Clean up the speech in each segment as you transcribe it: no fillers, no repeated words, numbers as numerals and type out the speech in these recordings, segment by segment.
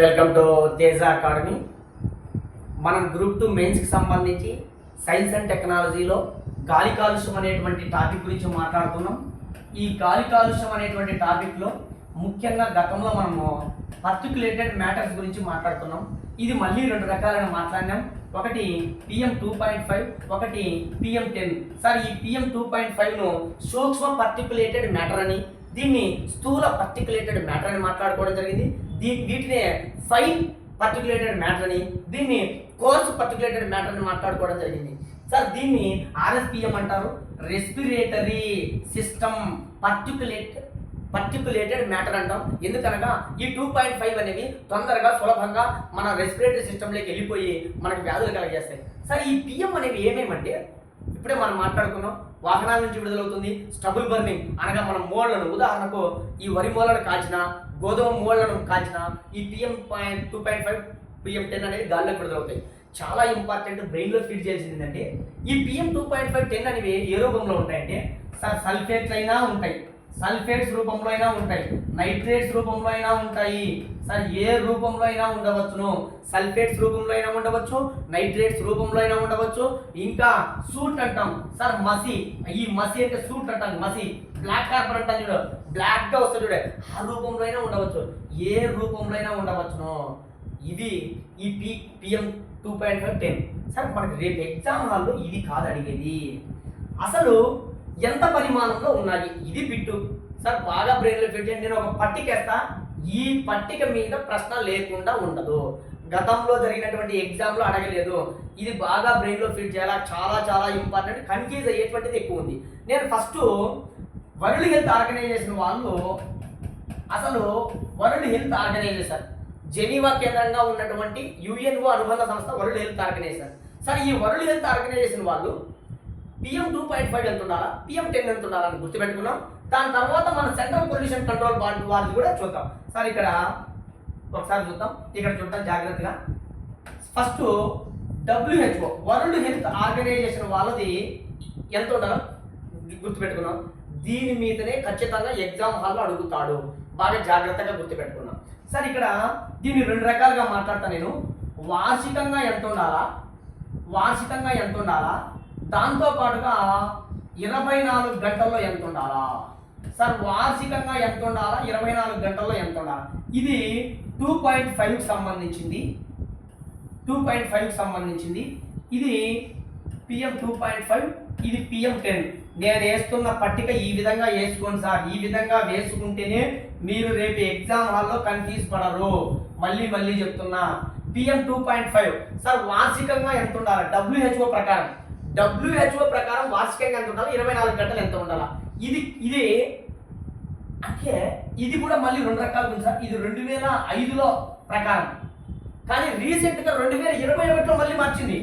Welcome to Teja academy. మనం group 2 మెయిన్స్కి సంబంధించి సైన్స్ అండ్ టెక్నాలజీలో గాలి కాలుష్యం అనేటువంటి టాపిక్ గురించి మాట్లాడుతున్నాం. ఈ గాలి కాలుష్యం అనేటువంటి టాపిక్లో ముఖ్యంగా గతంలో మనము పర్టిక్యులేటెడ్ మ్యాటర్స్ గురించి మాట్లాడుతున్నాం. ఇది మళ్ళీ రెండు రకాలను మాట్లాడినాం. ఒకటి PM 2.5, ఒకటి PM 10. సార్, ఈ PM 2.5ను సూక్ష్మ పర్టిక్యులేటెడ్ మ్యాటర్ అని, దీన్ని స్థూల పర్టిక్యులేటెడ్ మ్యాటర్ అని మాట్లాడుకోవడం జరిగింది. వీటినే ఫైన్ పర్టిక్యులేటెడ్ మ్యాటర్ అని, దీన్ని కోర్స్ పర్టిక్యులేటెడ్ మ్యాటర్ అని మాట్లాడుకోవడం జరిగింది. సార్, దీన్ని RSPM అంటారు, రెస్పిరేటరీ సిస్టమ్ పర్టిక్యులేటెడ్ మ్యాటర్ అంటాం. ఎందుకనగా ఈ 2.5 అనేవి తొందరగా సులభంగా మన రెస్పిరేటరీ సిస్టంలోకి వెళ్ళిపోయి మనకు వ్యాధులు కలగజేస్తాయి. సార్, ఈ PM అనేవి ఏమేమంటే ఇప్పుడే మనం మాట్లాడుకున్నాం, వాహనాల నుంచి విడుదలవుతుంది. స్టబుల్ బర్నింగ్ అనగా మన మూలను, ఉదాహరణకు ఈ వరి మూలను కాల్చిన, గోధుమ మూలను కాల్చిన ఈ PM 2.5, PM 10 అనేవి గాల్లోకి విడుదలవుతాయి. చాలా ఇంపార్టెంట్, బ్రెయిన్లో ఫీడ్ చేయాల్సింది ఏంటంటే ఈ PM 2.5, 10 అనేవి ఏ రూపంలో ఉంటాయంటే సార్ సల్ఫేట్స్ అయినా ఉంటాయి, సల్ఫేట్స్ రూపంలో అయినా ఉంటాయి, నైట్రేట్స్ రూపంలో అయినా ఉంటాయి. సార్, ఏ రూపంలో అయినా ఉండవచ్చును. సల్ఫేట్స్ రూపంలో అయినా ఉండవచ్చు, నైట్రేట్స్ రూపంలో అయినా ఉండవచ్చు. ఇంకా సూట్ అంటాం సార్, మసి. ఈ మసి అంటే సూట్ అంటాం, మసి. బ్లాక్ కార్బన్ అంటాం చూడు, బ్లాక్ గా వస్తుంది చూడే, ఆ రూపంలో అయినా ఉండవచ్చు, ఏ రూపంలో అయినా ఉండవచ్చును. ఇది ఈ PM 2.5, 10. సార్, మనకి రేపు ఎగ్జామ్ హాల్లో ఇది కాదు అడిగేది, అసలు ఎంత పరిమాణంలో ఉన్నాయి ఇది బిట్టు. సార్, బాగా బ్రెయిన్లో ఫిట్ చేయండి. నేను ఒక పట్టిక వేస్తా, ఈ పట్టిక మీద ప్రశ్న లేకుండా ఉండదు. గతంలో జరిగినటువంటి ఎగ్జామ్లో అడగలేదు. ఇది బాగా బ్రెయిన్లో ఫిట్ చేయాలా, చాలా చాలా ఇంపార్టెంట్. కన్ఫ్యూజ్ అయ్యేటువంటిది ఎక్కువ ఉంది. నేను ఫస్ట్ వరల్డ్ హెల్త్ ఆర్గనైజేషన్ వాళ్ళు, అసలు వరల్డ్ హెల్త్ ఆర్గనైజేషన్ జెనీవా కేంద్రంగా ఉన్నటువంటి UNO అనుబంధ సంస్థ వరల్డ్ హెల్త్ ఆర్గనైజేషన్. సార్, ఈ వరల్డ్ హెల్త్ ఆర్గనైజేషన్ వాళ్ళు PM 2.5 ఎంత ఉండాలా, PM 10 ఎంత ఉండాలని గుర్తుపెట్టుకున్నాం. దాని తర్వాత మన సెంట్రల్ పొల్యూషన్ కంట్రోల్ బాడీ వాళ్ళది కూడా చూద్దాం. సార్, ఇక్కడ ఒకసారి చూద్దాం, ఇక్కడ చూద్దాం జాగ్రత్తగా. First WHO world health organization వాళ్ళది ఎంత ఉండాలో గుర్తుపెట్టుకున్నాం. దీని మీదనే ఖచ్చితంగా ఎగ్జామ్ హాల్లో అడుగుతాడు, బాగా జాగ్రత్తగా గుర్తుపెట్టుకున్నాం. సార్, ఇక్కడ దీన్ని రెండు రకాలుగా మాట్లాడతా నేను. వార్షికంగా ఎంత ఉండాలా, దాంతో పాటుగా 24 గంటల్లో ఎంత ఉండాలా. సార్, వార్షికంగా ఎంత ఉండాలా, 24 గంటల్లో ఎంత ఉండాలా. ఇది 2.5కి సంబంధించింది, 2.5కి సంబంధించింది. ఇది PM 2.5, ఇది PM 10. నేను వేస్తున్న పట్టిక ఈ విధంగా వేసుకోండి సార్. ఈ విధంగా వేసుకుంటేనే మీరు రేపు ఎగ్జామ్ హాల్లో కన్ఫ్యూజ్ పడరు. మళ్ళీ చెప్తున్నా, PM 2.5 సార్ వార్షికంగా ఎంత ఉండాలి, WHO ప్రకారం వార్షికంగా ఎంత ఉండాలి, 24 గంటలు ఎంత ఉండాలా. ఇది అంటే ఇది కూడా మళ్ళీ రెండు రకాలు ఉంది సార్. ఇది 2005లో ప్రకారం, కానీ రీసెంట్గా 2021లో మళ్ళీ మార్చింది.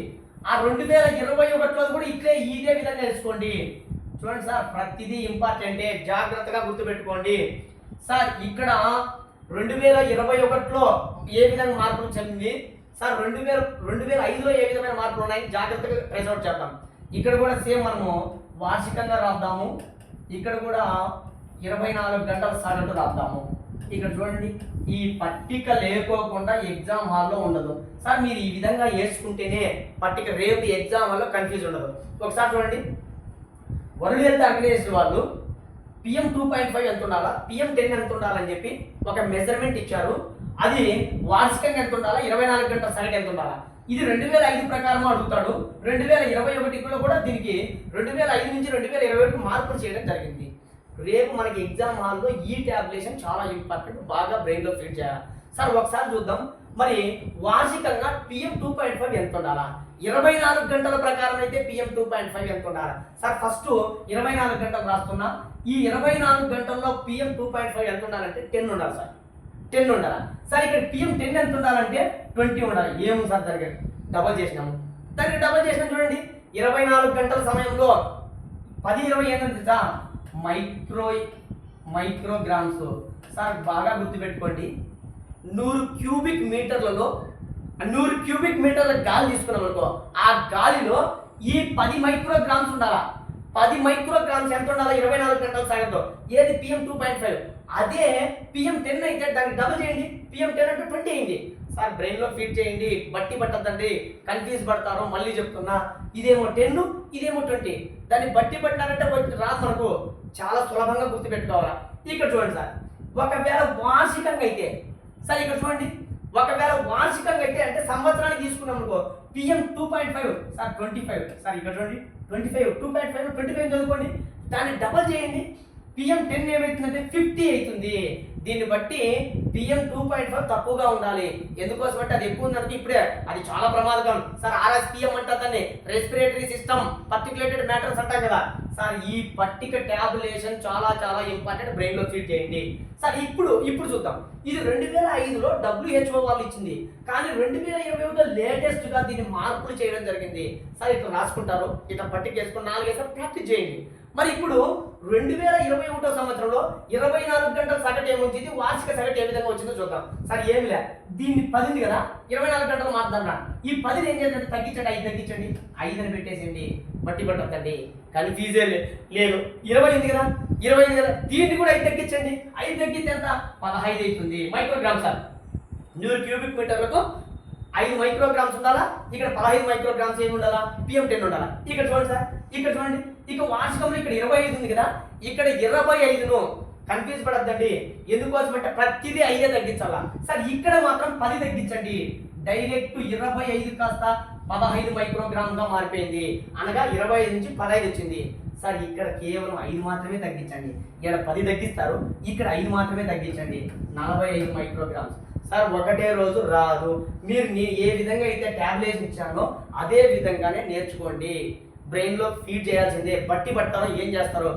ఆ 2021లో కూడా ఇదే విధంగా వేసుకోండి. చూడండి సార్, ప్రతిదీ ఇంపార్టెంటే, జాగ్రత్తగా గుర్తుపెట్టుకోండి. సార్, ఇక్కడ 2021లో ఏ విధంగా మార్పులు చెందింది, సార్ 2005లో ఏ విధమైన మార్పులు ఉన్నాయి, జాగ్రత్తగా ట్రేస్ అవుట్ చేద్దాం. ఇక్కడ కూడా సేమ్ మనము వార్షికంగా రాద్దాము, ఇక్కడ కూడా 24 గంటల సగటు రాద్దాము. ఇక్కడ చూడండి, ఈ పట్టిక లేకోకుండా ఎగ్జామ్ హాల్లో ఉండదు. సార్, మీరు ఈ విధంగా వేసుకుంటేనే పట్టిక రేపు ఎగ్జామ్ హాల్లో కన్ఫ్యూజ్ ఉండదు. ఒకసారి చూడండి, వరల్డ్ హెల్త్ ఆర్గనైజేషన్ వాళ్ళు PM 2.5 ఎంత ఉండాలా, PM 10 ఎంత ఉండాలని చెప్పి ఒక మెజర్మెంట్ ఇచ్చారు. అది వార్షికంగా ఎంత ఉండాలా, 24 గంటల సగటు ఎంత ఉండాలా. ఇది 2005 ప్రకారం అడుగుతాడు. 2021లో కూడా దీనికి 2005 నుంచి 2021 మార్పులు చేయడం జరిగింది. రేపు మనకి ఎగ్జామ్ హాల్లో ఈ టాబ్యులేషన్ చాలా ఇంపార్టెంట్, బాగా బ్రెయిన్లో ఫిట్ చేయాలి. సార్, ఒకసారి చూద్దాం, మరి వార్షికంగా PM 2.5 ఎంత ఉండాలా, 24 గంటల ప్రకారం అయితే PM 2.5 ఎంత ఉండాలా. సార్, ఫస్ట్ 24 గంటలు రాస్తున్నా. ఈ 24 గంటల్లో PM 2.5 ఎంత ఉండాలంటే 10 ఉండాలి సార్, 10 ఉండాలి. సార్, ఇక్కడ PM 10 ఎంత ఉండాలంటే 20 ఉండాలి. ఏమో సార్, దానికి డబల్ చేసినాము. చూడండి, 24 గంటల సమయంలో 10-20 ఏంటంటే సార్ మైక్రోగ్రామ్స్. సార్, బాగా గుర్తుపెట్టుకోండి, 100 క్యూబిక్ మీటర్లలో 100 క్యూబిక్ మీటర్ల గాలి తీసుకున్నాం అనుకో, ఆ గాలిలో ఈ 10 మైక్రోగ్రామ్స్ ఉండాలా. 10 మైక్రోగ్రామ్స్ ఎంత ఉండాలి 24 గంటల సాగర్లో, ఏది PM 2.5. అదే PM 10 అయితే దాన్ని డబుల్ చేయండి, PM 10 అంటే 20 అయింది. సార్ బ్రెయిన్లో ఫీడ్ చేయండి, బట్టి పట్టద్దండి, కన్ఫ్యూజ్ పడతారు. మళ్ళీ చెప్తున్నా, ఇదేమో 10 ఇదేమో 20, దాన్ని బట్టి పట్టారంటే రాదు మనకు, చాలా సులభంగా గుర్తుపెట్టుకోవాలా. ఇక్కడ చూడండి సార్, ఒకవేళ వార్షికంగా అయితే, సార్ ఇక్కడ చూడండి, ఒకవేళ వార్షికంగా అయితే అంటే సంవత్సరానికి తీసుకున్నాం అనుకో, PM 2.5 సార్ 25, సార్ ఇక్కడ చూడండి 25, 2.5 25 చదువుకోండి, దాన్ని డబల్ చేయండి, PM 10 ఏమవుతుందంటే 50 అవుతుంది. దీన్ని బట్టి PM 2.5 తక్కువగా ఉండాలి. ఎందుకోసం అంటే అది ఎక్కువ ఉందంటే ఇప్పుడే అది చాలా ప్రమాదకరం సార్. RSPM అంటారు దాన్ని, రెస్పిరేటరీ సిస్టమ్ పర్టిక్యులేటెడ్ మ్యాటర్స్ అంటాం కదా సార్. ఈ పట్టిక ట్యాబులేషన్ చాలా చాలా ఇంపార్టెంట్, బ్రెయిన్లో ఫీడ్ చేయండి సార్. ఇప్పుడు చూద్దాం, ఇది 2005లో WHO వాళ్ళు ఇచ్చింది, కానీ 2021లో లేటెస్ట్గా దీన్ని మార్పులు చేయడం జరిగింది సార్. ఇట్లా రాసుకుంటారు, ఇట్లా పట్టిక వేసుకుని 4 సార్ ప్రాక్టీస్ చేయండి. మరి ఇప్పుడు 2021 సంవత్సరంలో 24 గంటల సగటు ఏమొచ్చింది, వార్షిక సగటు ఏ విధంగా వచ్చిందో చూద్దాం సార్. ఏమి లే, దీన్ని 10 ఉంది కదా, 24 గంటలు మారుతారా, ఈ 10 ఏం చేద్దంటే తగ్గించండి, 5 తగ్గించండి, 5 అని పెట్టేసేయండి, బట్టి పట్టద్దండి, కన్ఫ్యూజే లేదు. 20 ఉంది కదా, 20 ఉంది కదా, దీన్ని కూడా 5 తగ్గించండి, 5 తగ్గితే ఎంత 15 అవుతుంది మైక్రోగ్రామ్ సార్. 100 క్యూబిక్ మీటర్లకు 5 మైక్రోగ్రామ్స్ ఉండాలా, ఇక్కడ 15 మైక్రోగ్రామ్స్ ఏమి ఉండాలా, PM 10 ఉండాలా. ఇక్కడ చూడండి సార్, ఇక్కడ చూడండి, ఇక వార్షికంలో ఇక్కడ 25 ఉంది కదా, ఇక్కడ 25ను కన్ఫ్యూజ్ పడద్దండి. ఎందుకోసం అంటే ప్రతిదీ 5 తగ్గించాలా సార్. ఇక్కడ మాత్రం 10 తగ్గించండి, డైరెక్ట్ 25 కాస్త 15 మైక్రోగ్రామ్గా మారిపోయింది, అనగా 25 నుంచి 15 వచ్చింది సార్. ఇక్కడ కేవలం 5 మాత్రమే తగ్గించండి, ఇక్కడ 10 తగ్గిస్తారు, ఇక్కడ 5 మాత్రమే తగ్గించండి, 45 మైక్రోగ్రామ్స్ సార్. ఒకటే రోజు రాదు, మీరు ఏ విధంగా అయితే ట్యాబ్లెట్స్ ఇచ్చానో అదే విధంగానే నేర్చుకోండి, బ్రెయిన్లో ఫీడ్ చేయాల్సిందే. బట్టి పట్టాలో ఏం చేస్తారో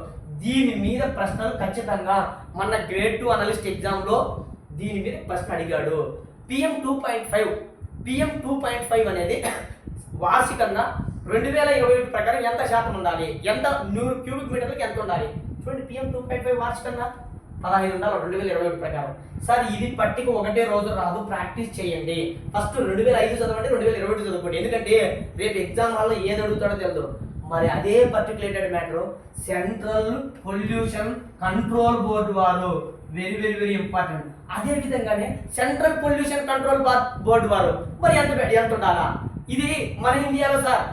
దీని మీద ప్రశ్నలు ఖచ్చితంగా, మన గ్రేడ్ 2 అనలిస్ట్ ఎగ్జామ్లో దీని మీద ప్రశ్న అడిగాడు. PM 2.5 అనేది వార్షికంగా 2021 ప్రకారం ఎంత శాతం ఉండాలి, ఎంత 100 క్యూబిక్ మీటర్లకు ఎంత ఉండాలి చూడండి. PM 2.5 వార్షికంగా 15 ఉండాలి 2021 ప్రకారం సార్. ఇది పట్టిక ఒకటే రోజు రాదు, ప్రాక్టీస్ చేయండి. ఫస్ట్ 2005 చదవండి, 2021 చదువుకోండి, ఎందుకంటే రేపు ఎగ్జామ్ హాల్లో ఏది అడుగుతాడో తెలియదు. మరి అదే particulated matter central pollution control board వారు, వెరీ వెరీ వెరీ ఇంపార్టెంట్. అదే విధంగానే సెంట్రల్ పొల్యూషన్ కంట్రోల్ బోర్డు వారు మరి ఎంత ఉండాలా, ఇది మన ఇండియాలో sir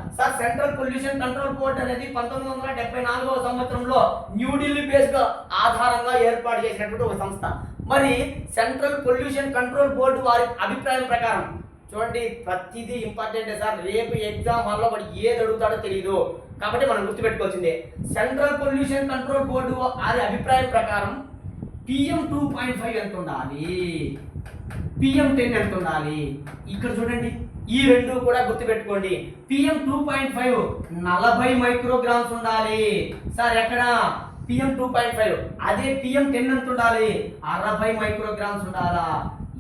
central pollution control board అనేది 1974వ సంవత్సరంలో న్యూఢిల్లీ బేస్డ్ ఆధారంగా ఏర్పాటు చేసినటువంటి ఒక సంస్థ. మరి సెంట్రల్ పొల్యూషన్ కంట్రోల్ బోర్డు వారి అభిప్రాయం ప్రకారం చూడండి, ప్రతిదీ ఇంపార్టెంటే సార్. రేపు ఎగ్జామ్ హాల్లో వాడు ఏది అడుగుతాడో తెలియదు, కాబట్టి మనం గుర్తుపెట్టుకోవాల్సిందే. సెంట్రల్ పొల్యూషన్ కంట్రోల్ బోర్డు వారి అభిప్రాయం ప్రకారం PM 2.5 ఎంత ఉండాలి, PM 10 ఎంత ఉండాలి. ఇక్కడ చూడండి, ఈ రెండు కూడా గుర్తుపెట్టుకోండి. PM 2.5 40 మైక్రోగ్రామ్స్ ఉండాలి సార్. ఎక్కడ PM 2.5, అదే PM 10 ఎంత ఉండాలి, 60 మైక్రోగ్రామ్స్ ఉండాలా.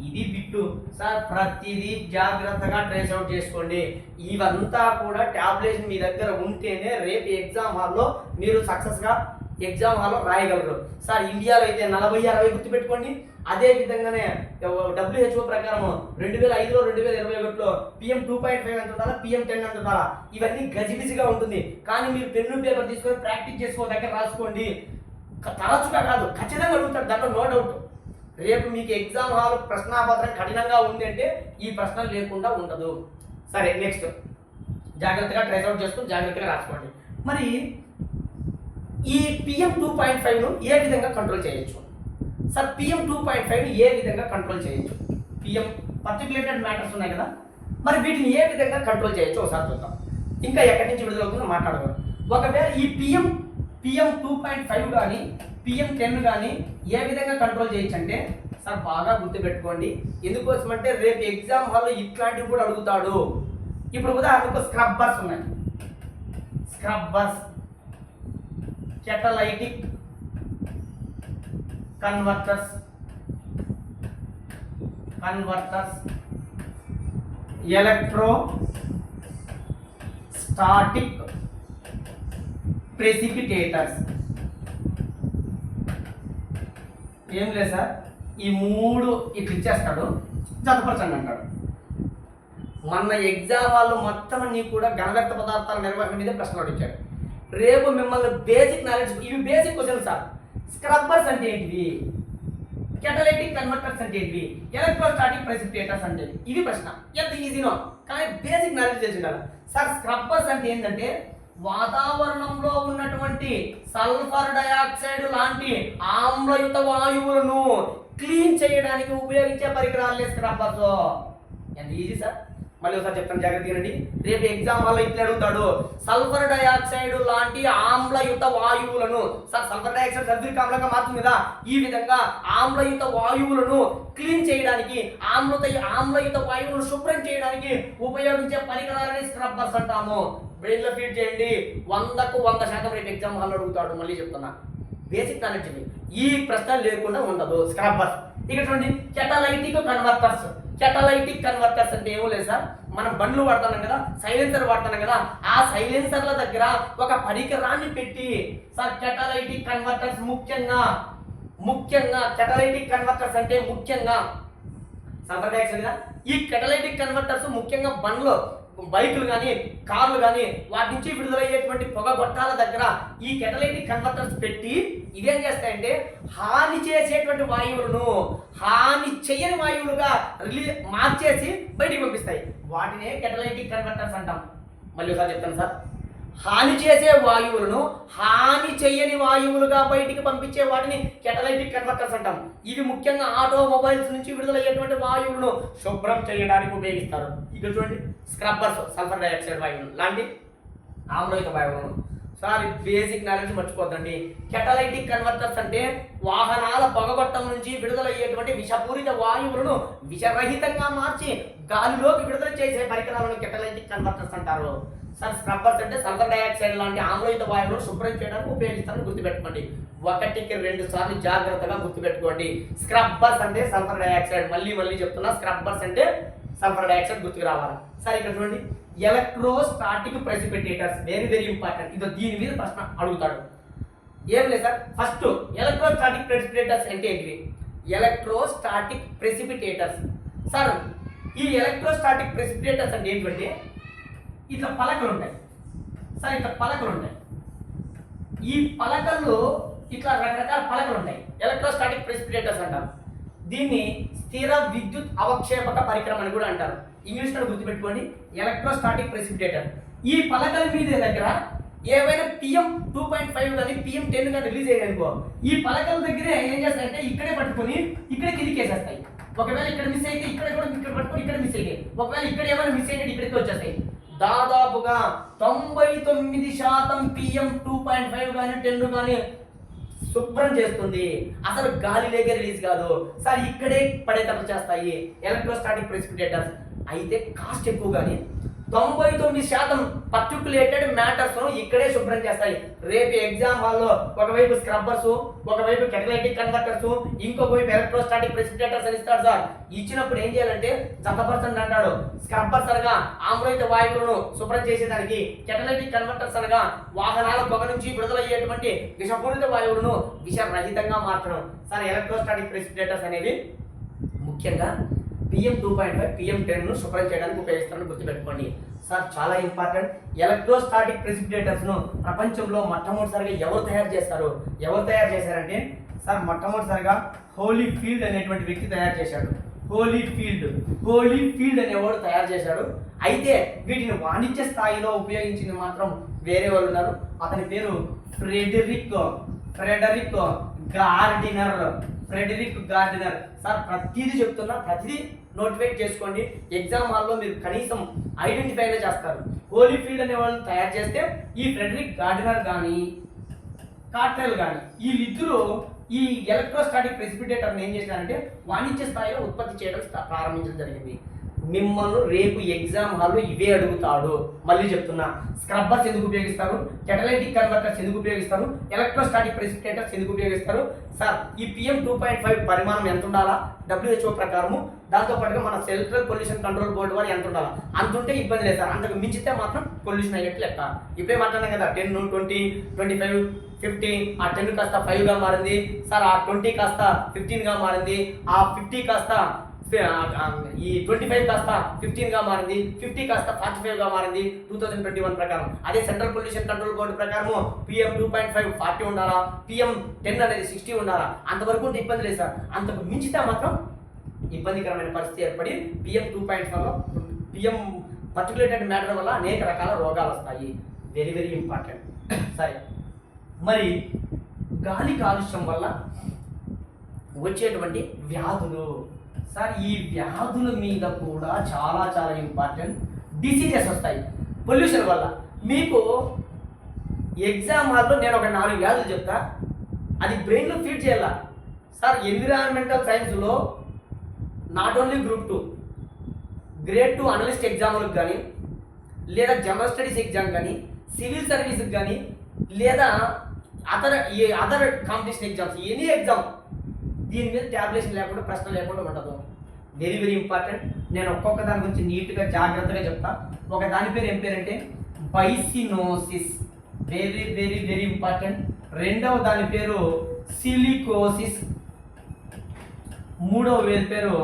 ఇది బిట్టు సార్, ప్రతిదీ జాగ్రత్తగా ట్రేస్ అవుట్ చేసుకోండి. ఇవంతా కూడా టాబ్లెట్స్ మీ దగ్గర ఉంటేనే రేపు ఎగ్జామ్ హాల్లో మీరు సక్సెస్గా ఎగ్జామ్ హాల్లో రాయగలరు సార్. ఇండియాలో అయితే 40-60 గుర్తుపెట్టుకోండి. అదే విధంగానే WHO ప్రకారం 2005లో 2021లో PM 2.5 ఎంత ఉండాలా, PM 10 ఎంత ఉండాలా, ఇవన్నీ గజిబిజిగా ఉంటుంది. కానీ మీరు పెన్ను పేపర్ తీసుకొని ప్రాక్టీస్ చేసుకో, దగ్గర రాసుకోండి. తరచుగా కాదు, ఖచ్చితంగా అడుగుతాడు, దాంట్లో నో డౌట్. రేపు మీకు ఎగ్జామ్ హాల్ ప్రశ్నాపత్రం కఠినంగా ఉంది అంటే ఈ ప్రశ్నలు లేకుండా ఉండదు. సరే, నెక్స్ట్ జాగ్రత్తగా ట్రేస్ అవుట్ చేసుకొని జాగ్రత్తగా రాసుకోండి. మరి ఈ PM 2.5ను ఏ విధంగా కంట్రోల్ చేయొచ్చు సార్? PM 2.5ను ఏ విధంగా కంట్రోల్ చేయొచ్చు? PM పర్టిక్యులేటెడ్ మ్యాటర్స్ ఉన్నాయి కదా, మరి వీటిని ఏ విధంగా కంట్రోల్ చేయొచ్చు ఒకసారి చూద్దాం. ఇంకా ఎక్కడి నుంచి విడుదలవుతుందో మాట్లాడదాం. ఒకవేళ ఈ PM 2.5 కానీ PM 10 కానీ ఏ విధంగా కంట్రోల్ చేయొచ్చు అంటే సార్, బాగా గుర్తుపెట్టుకోండి. ఎందుకోసం అంటే రేపు ఎగ్జామ్ హాల్లో ఇట్లాంటివి కూడా అడుగుతాడు. ఇప్పుడు ఉదాహరణకు స్క్రబ్బర్స్ ఉన్నాయి, scrubbers, catalytic converters, electrostatic precipitators. ఏం లేదు సార్, ఈ మూడు ఇట్లా ఇచ్చేస్తాడు, జతపరచండి అంటాడు. మన ఎగ్జామ్ వాళ్ళు మొత్తం అన్ని కూడా ఘనవ్యర్థ పదార్థాల నిర్వహణ మీద ప్రశ్నలు అడిగాడు. రేపు మిమ్మల్ని బేసిక్ నాలెడ్జ్, ఇవి బేసిక్ క్వశ్చన్ సార్. స్క్రబ్బర్స్ అంటే ఏంటివి, కెటలైటిక్ కన్వర్టర్స్ అంటే ఏంటివి, ఎలక్ట్రోస్టాటిక్ ప్రెసిపిటేటర్స్ అంటే ఇవి ప్రశ్న. ఎంత ఈజీనో కానీ బేసిక్ నాలెడ్జ్ తెలిసి ఉండాలి సార్. స్క్రబ్బర్స్ అంటే ఏంటంటే వాతావరణంలో ఉన్నటువంటి సల్ఫర్ డయాక్సైడ్ లాంటి ఆమ్లయుత వాయువులను క్లీన్ చేయడానికి ఉపయోగించే పరికరాలే స్క్రబ్బర్స్. ఎంత ఈజీ సార్. మళ్ళీ ఒకసారి చెప్తాను, జాగ్రత్తగా వినండి. రేపు ఎగ్జామ్ వల్ల ఇట్లా అడుగుతాడు, సల్ఫర్ డయాక్సైడ్ లాంటి ఆమ్లయుత వాయువులను, సార్ సల్ఫర్ డయాక్సైడ్ సల్ఫ్యూరిక్ ఆమ్లంగా మారుతుంది కదా, ఈ విధంగా ఆమ్లయుత వాయువులను క్లీన్ చేయడానికి, ఆమ్లయుత వాయువులను శుభ్రం చేయడానికి ఉపయోగించే పరికరాలని స్క్రబ్బర్స్ అంటాము. బ్రెయిన్ లో ఫీడ్ చేయండి, 100కు 100% రేపు ఎగ్జామ్ హాల్ అడుగుతాడు. మళ్ళీ చెప్తున్నా, బేసిక్ నాలెడ్జ్ ఈ ప్రశ్న లేకుండా ఉండదు. స్క్రబ్బర్స్ ఇక్కడ చూడండి, కెటలైటిక్ కన్వర్టర్స్. కెటలైటిక్ కన్వర్టర్స్ అంటే ఏమో లేదు సార్, మనం బండ్లు వాడుతున్నాం కదా, సైలెన్సర్ వాడుతున్నాం కదా, ఆ సైలెన్సర్ల దగ్గర ఒక పరికరాన్ని పెట్టి సార్ కెటలైటిక్ కన్వర్టర్స్ ముఖ్యంగా కెటలైటిక్ కన్వర్టర్స్ అంటే ముఖ్యంగా సల్ఫర్ డయాక్సైడ్ కదా. ఈ కెటలైటిక్ కన్వర్టర్స్ ముఖ్యంగా బండ్లు, బైకులు కానీ కార్లు కానీ వాటి నుంచి విడుదలయ్యేటువంటి పొగ గొట్టాల దగ్గర ఈ కెటలైటిక్ కన్వర్టర్స్ పెట్టి ఇవేం చేస్తాయంటే హాని చేసేటువంటి వాయువులను హాని చేయని వాయువులుగా మార్చేసి బయటికి పంపిస్తాయి. వాటినే కెటలైటిక్ కన్వర్టర్స్ అంటాం. మళ్ళీ ఒకసారి చెప్తాను సార్, హాని చేసే వాయువులను హాని చేయని వాయువులుగా బయటికి పంపించే వాటిని కెటలైటిక్ కన్వర్టర్స్ అంటాం. ఇవి ముఖ్యంగా ఆటోమొబైల్స్ నుంచి విడుదలయ్యేటువంటి వాయువులను శుభ్రం చేయడానికి ఉపయోగిస్తారు. ఇక్కడ చూడండి, స్క్రబ్బర్స్ సల్ఫర్ డయాక్సైడ్ వాయువులు లాంటి ఆమ్లయుత వాయువులను. సార్ బేసిక్ నాలెడ్జ్ మర్చిపోద్దండి. కెటలైటిక్ కన్వర్టర్స్ అంటే వాహనాల పొగగొట్టం నుంచి విడుదలయ్యేటువంటి విషపూరిత వాయువులను విషరహితంగా మార్చి గాలిలోకి విడుదల చేసే పరికరాలను కెటలైటిక్ కన్వర్టర్స్ అంటారు. సార్ స్క్రబ్బర్స్ అంటే సల్ఫర్ డయాక్సైడ్ లాంటి ఆమ్లయుత వాయువులను శుభ్రం చేయడానికి ఉపయోగిస్తారని గుర్తుపెట్టుకోండి. 1కి 2 సార్లు జాగ్రత్తగా గుర్తుపెట్టుకోండి. స్క్రబ్బర్స్ అంటే సల్ఫర్ డయాక్సైడ్. మళ్ళీ చెప్తున్నా, స్క్రబ్బర్స్ అంటే సల్ఫర్ డయాక్సైడ్ గుర్తుకు రావాలి. సార్ ఇక్కడ చూడండి, ఎలక్ట్రోస్టాటిక్ ప్రెసిపిటేటర్స్ వెరీ ఇంపార్టెంట్. ఇది దీని మీద ప్రశ్న అడుగుతాడు. ఏం లేదు సార్, ఫస్ట్ ఎలక్ట్రోస్టాటిక్ ప్రెసిపిటేటర్స్ అంటే ఏంటివి? ఎలక్ట్రోస్టాటిక్ ప్రెసిపిటేటర్స్. సార్ ఈ ఎలక్ట్రోస్టాటిక్ ప్రెసిపిటేటర్స్ అంటే ఏంటంటే ఇట్లా పలకలు ఉంటాయి సార్, ఇట్లా పలకలు ఉంటాయి. ఈ పలకల్లో ఇట్లా రకరకాల పలకలు ఉంటాయి. ఎలక్ట్రోస్టాటిక్ ప్రెసిపిటేటర్స్ అంటారు. దీన్ని స్థిర విద్యుత్ అవక్షేపక పరికరం అని కూడా అంటారు. ఇంగ్లీష్ లో గుర్తుపెట్టుకోండి, ఎలక్ట్రోస్టాటిక్ ప్రెసిపిటేటర్. ఈ పలకల మీద దగ్గర ఏవైనా PM 2.5 కానీ PM 10 కానీ రిలీజ్ అయ్యాయనుకో, ఈ పలకల దగ్గరే ఏం చేస్తాయంటే ఇక్కడే పట్టుకొని ఇక్కడే కిందికేసేస్తాయి. ఒకవేళ ఇక్కడ మిస్ అయితే ఇక్కడ కూడా ఇక్కడ పట్టుకొని ఇక్కడ మిస్ అయ్యాయి. ఒకవేళ ఇక్కడ ఏమైనా మిస్ అయితే ఇక్కడికి వచ్చేస్తాయి. దాదాపుగా 99% PM 2.5 కానీ 10 కానీ శుభ్రం చేస్తుంది. అసలు గాలిలోకి రిలీజ్ కాదు సార్, ఇక్కడే పడేటప్పుడు చేస్తాయి ఎలక్ట్రోస్టాటిక్ ప్రెసిపిటేటర్స్. అయితే కాస్ట్ ఎక్కువ, కానీ 99% పర్టికులేటెడ్ మ్యాటర్స్ ఇక్కడే శుభ్రం చేస్తాయి. రేపు ఎగ్జామ్ హాల్లో ఒకవైపు స్క్రబ్బర్స్, ఒకవైపు కెటలైటిక్ కన్వర్టర్స్, ఇంకొక వైపు ఎలక్ట్రోస్టాటిక్ ప్రెసిపిటేటర్స్ అని ఇస్తాడు సార్. ఇచ్చినప్పుడు ఏం చేయాలంటే జతపర్సెంట్ అంటాడు. స్క్రబ్బర్స్ అనగా ఆమ్లయుత వాయువులను శుభ్రం చేసేదానికి, కెటలైటిక్ కన్వర్టర్స్ అనగా వాహనాల పొగ నుంచి విడుదలయ్యేటువంటి విషపూరిత వాయువులను విషరహితంగా మార్చడం. సార్ ఎలక్ట్రోస్టాటిక్ ప్రెసిపిటేటర్స్ అనేవి ముఖ్యంగా PM 2.5 PM 10 శుభ్రం చేయడానికి ఉపయోగిస్తారని గుర్తుపెట్టుకోండి. సార్ చాలా ఇంపార్టెంట్, ఎలక్ట్రోస్టాటిక్ ప్రెసిపిటేటర్స్ను ప్రపంచంలో మొట్టమొదటిసారిగా ఎవరు తయారు చేశారంటే సార్ మొట్టమొదటిసారిగా హోలీఫీల్డ్ అనేటువంటి వ్యక్తి తయారు చేశాడు. హోలీఫీల్డ్ అనేవాడు తయారు చేశాడు. అయితే వీటిని వాణిజ్య స్థాయిలో ఉపయోగించింది మాత్రం వేరే వాళ్ళు ఉన్నారు. అతని పేరు ఫ్రెడరిక్ గార్డినర్. సార్ ప్రతిదీ చెప్తున్నా, ప్రతిదీ నోటిఫైడ్ చేసుకోండి. ఎగ్జామ్ హాల్లో మీరు కనీసం ఐడెంటిఫై చేస్తారు. హోలీఫీల్డ్ అనే వాళ్ళు తయారు చేస్తే ఈ ఫ్రెడరిక్ గార్డినర్ కానీ కార్టెల్ కానీ వీళ్ళిద్దరూ ఈ ఎలక్ట్రోస్టాటిక్ ప్రెసిపిటేటర్ని ఏం చేశారంటే వాణిజ్య స్థాయిలో ఉత్పత్తి చేయడం ప్రారంభించడం జరిగింది. మిమ్మల్ని రేపు ఎగ్జామ్ హాల్లో ఇవే అడుగుతాడు. మళ్ళీ చెప్తున్నా, స్క్రబ్బర్స్ ఎందుకు ఉపయోగిస్తారు, కెటలైటిక్ కన్వర్టర్స్ ఎందుకు ఉపయోగిస్తారు, ఎలక్ట్రోస్టాటిక్ ప్రెసిపిటేటర్స్ ఎందుకు ఉపయోగిస్తారు, సార్ ఈ PM 2.5 పరిమాణం ఎంత ఉండాలా WHO ప్రకారము, దాంతోపాటుగా మన సెంట్రల్ పొల్యూషన్ కంట్రోల్ బోర్డు వారు ఎంత ఉండాలా, అంతుంటే ఇబ్బంది లేదు సార్. అంతకు మించితే మాత్రం పొల్యూషన్ అయ్యేట్టు లెక్క. ఇప్పుడే మాట్లాడినాం కదా, 10, 20, 25, 50, ఆ 10 కాస్త 5గా మారింది సార్, ఆ 20 కాస్త 15గా మారింది, ఆ 50 కాస్త ఈ 25 కాస్త 15గా మారింది, 50 కాస్త 45గా మారింది 2021 ప్రకారం. అదే సెంట్రల్ పొల్యూషన్ కంట్రోల్ బోర్డు ప్రకారము PM 2.5 40 ఉండాలా, PM 10 అనేది 60 ఉండాలా. అంతవరకు ఉంటే ఇబ్బంది లేదు సార్. అంతకు మించితే మాత్రం ఇబ్బందికరమైన పరిస్థితి ఏర్పడి PM 2.5లో PM పర్టికులేటెడ్ మ్యాటర్ వల్ల అనేక రకాల రోగాలు వస్తాయి. Very very important. సరే, మరి గాలి కాలుష్యం వల్ల వచ్చేటువంటి వ్యాధులు సార్, ఈ వ్యాధుల మీద కూడా చాలా చాలా ఇంపార్టెంట్. డిసీజెస్ వస్తాయి పొల్యూషన్ వల్ల. మీకు ఎగ్జామ్ హాల్లో నేను ఒక 4 వ్యాధులు చెప్తా, అది బ్రెయిన్లో ఫీడ్ చేయాల సార్. ఎన్విరాన్మెంటల్ సైన్స్లో not only group 2, grade 2 analyst ఎగ్జామ్లకు కానీ, లేదా జనరల్ స్టడీస్ ఎగ్జామ్ కానీ, సివిల్ సర్వీస్కి కానీ, లేదా other competition exams, any exam దీని మీద ట్యాబ్లేషన్ లేకుండా, ప్రశ్న లేకుండా ఉండదు. Very very important. నేను ఒక్కొక్క దాని గురించి నీట్గా జాగ్రత్తగా చెప్తా. ఒక దాని పేరు ఏం పేరంటే byssinosis, very very very important. రెండవ దాని పేరు సిలికోసిస్, మూడవ పేరు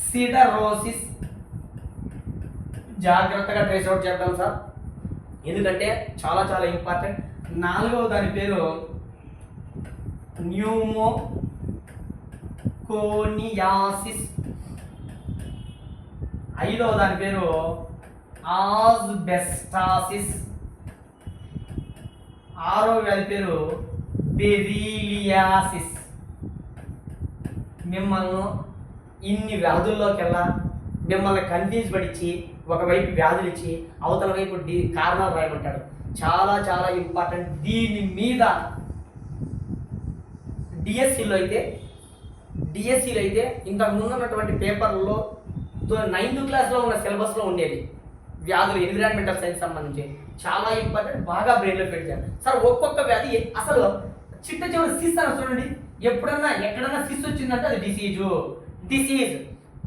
సిడరోసిస్. జాగ్రత్తగా ట్రేస్ అవుట్ చేద్దాం సార్, ఎందుకంటే చాలా చాలా ఇంపార్టెంట్. నాలుగవ దాని పేరు న్యూమోకోనియాసిస్, ఐదవ దాని పేరు ఆస్బెస్టాసిస్, ఆరవ వ్యాధి పేరు బెరీలియాసిస్. మిమ్మల్ని ఇన్ని వ్యాధుల్లోకెల్లా మిమ్మల్ని కన్ఫ్యూజ్ పడిచ్చి ఒకవైపు వ్యాధులు ఇచ్చి అవతల వైపు కారణాలు రాయమంటాడు. చాలా చాలా ఇంపార్టెంట్. దీని మీద డిఎస్సిలో అయితే ఇంతకు ముందు ఉన్నటువంటి పేపర్లో 9th క్లాస్లో ఉన్న సిలబస్లో ఉండేది వ్యాధులు, ఎన్విరాన్మెంటల్ సైన్స్ సంబంధించి చాలా ఇంపార్టెంట్. బాగా బ్రెయిన్లో పెట్టారు సార్. ఒక్కొక్క వ్యాధి అసలు చిట్ట చివరి సిస్ అని చూడండి. ఎప్పుడన్నా ఎక్కడన్నా సిస్ వచ్చిందంటే అది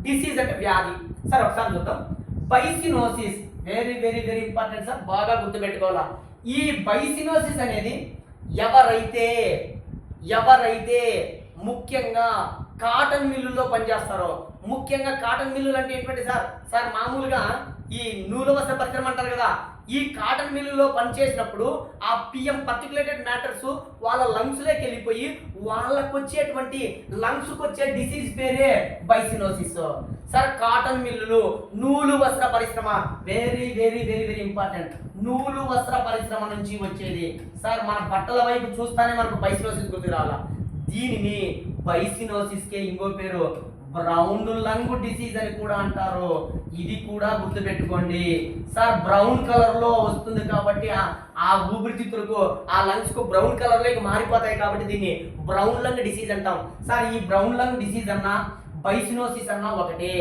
డిసీజ్ అంటే వ్యాధి సార్. ఒకసారి చూద్దాం. Byssinosis, very very very important sir, బాగా గుర్తుపెట్టుకోవాలా. ఈ బైసినోసిస్ అనేది ఎవరైతే ముఖ్యంగా కాటన్ మిల్లుల్లో పనిచేస్తారో, ముఖ్యంగా కాటన్ మిల్లులు అంటే ఏంటంటే సార్ మామూలుగా ఈ నూలు వస్త్ర పరిశ్రమ అంటారు కదా, ఈ కాటన్ మిల్లులో పనిచేసినప్పుడు ఆ PM పర్టికులేటెడ్ మ్యాటర్స్ వాళ్ళ లంగ్స్లోకి వెళ్ళిపోయి వాళ్ళకు వచ్చేటువంటి లంగ్స్కి వచ్చే డిసీజ్ పేరే బైసినోసిస్ సార్. కాటన్ మిల్లులు, నూలు వస్త్ర పరిశ్రమ, very very very very important. నూలు వస్త్ర పరిశ్రమ నుంచి వచ్చేది సార్. మన బట్టల వైపు చూస్తానే మనకు బైసినోసిస్ గుర్తు రావాలా. దీనిని బైసినోసిస్కే ఇంకో పేరు బ్రౌన్ లంగ్ డిసీజ్ అని కూడా అంటారు. ఇది కూడా గుర్తుపెట్టుకోండి సార్. బ్రౌన్ కలర్ లో వస్తుంది కాబట్టి ఆ ఊపిరితిత్తులకు, ఆ లంగ్స్ కు బ్రౌన్ కలర్ లోకి మారిపోతాయి కాబట్టి దీన్ని బ్రౌన్ లంగ్ డిసీజ్ అంటాం సార్. ఈ బ్రౌన్ లంగ్ డిసీజ్ అన్నా బైసినోసిస్ అన్నా ఒకటే.